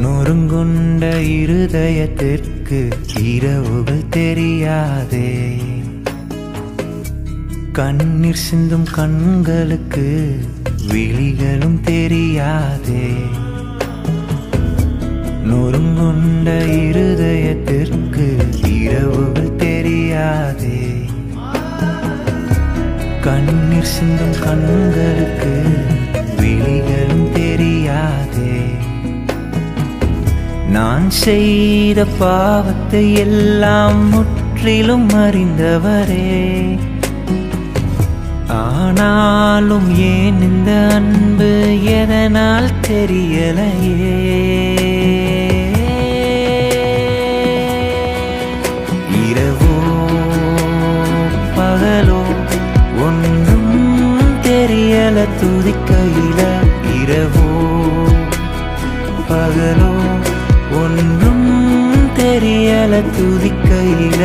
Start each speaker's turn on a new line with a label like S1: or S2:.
S1: நொறுங்குண்ட இருதயத்திற்கு இரவுகள் தெரியாதே. கண்ணீர் சிந்தும் கண்களுக்கு விழிகளும் தெரியாதே. நொறுங்குண்ட இருதயத்திற்கு இரவுகள் தெரியாதே. கண்ணீர் சிந்தும் கண்களுக்கு விழிகளும் தெரியாதே. நான் செய்த பாவத்தை எல்லாம் முற்றிலும் அறிந்தவரே. ஆனாலும் ஏன் இந்த அன்பு எதனால் தெரியலையே. இரவோ பகலோ ஒன்றும் தெரியல துதிக்கையில. இரவோ பகலோ ஒன்றும் தெரியல துதிக்கையில.